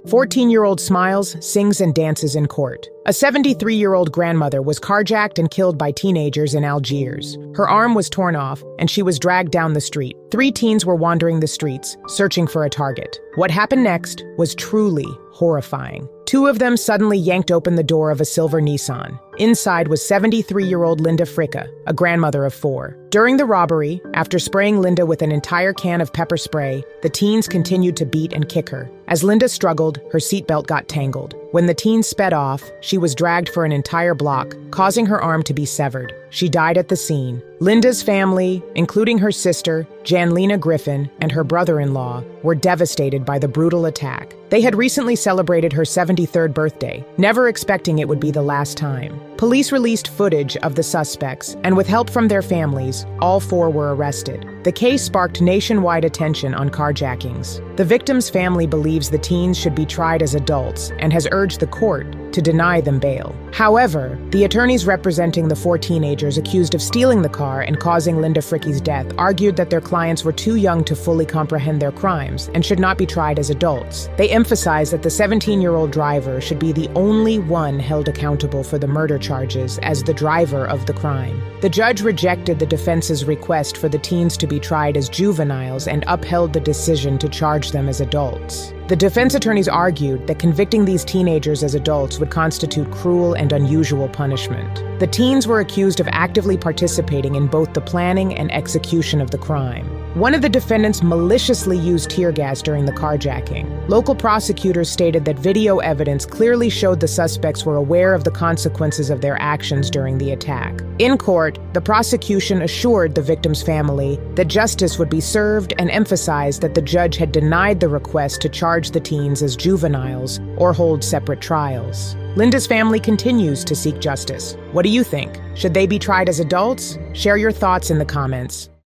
14-year-old smiles, sings, and dances in court. A 73-year-old grandmother was carjacked and killed by teenagers in Algiers. Her arm was torn off, and she was dragged down the street. 3 teens were wandering the streets, searching for a target. What happened next was truly horrifying. 2 of them suddenly yanked open the door of a silver Nissan. Inside was 73-year-old Linda Fricke, a grandmother of 4. During the robbery, after spraying Linda with an entire can of pepper spray, the teens continued to beat and kick her. As Linda struggled, her seatbelt got tangled. When the teens sped off, she was dragged for an entire block, causing her arm to be severed. She died at the scene. Linda's family, including her sister, Janlena Griffin, and her brother-in-law, were devastated by the brutal attack. They had recently celebrated her 73rd birthday, never expecting it would be the last time. Police released footage of the suspects, and with help from their families, all 4 were arrested. The case sparked nationwide attention on carjackings. The victim's family believes the teens should be tried as adults and has urged the court to deny them bail. However, the attorneys representing the 4 teenagers accused of stealing the car and causing Linda Fricke's death argued that their clients were too young to fully comprehend their crimes and should not be tried as adults. They emphasized that the 17-year-old driver should be the only one held accountable for the murder charges as the driver of the crime. The judge rejected the defense's request for the teens to be tried as juveniles and upheld the decision to charge them as adults. The defense attorneys argued that convicting these teenagers as adults would constitute cruel and unusual punishment. The teens were accused of actively participating in both the planning and execution of the crime. One of the defendants maliciously used tear gas during the carjacking. Local prosecutors stated that video evidence clearly showed the suspects were aware of the consequences of their actions during the attack. In court, the prosecution assured the victim's family that justice would be served and emphasized that the judge had denied the request to charge the teens as juveniles or hold separate trials. Linda's family continues to seek justice. What do you think? Should they be tried as adults? Share your thoughts in the comments.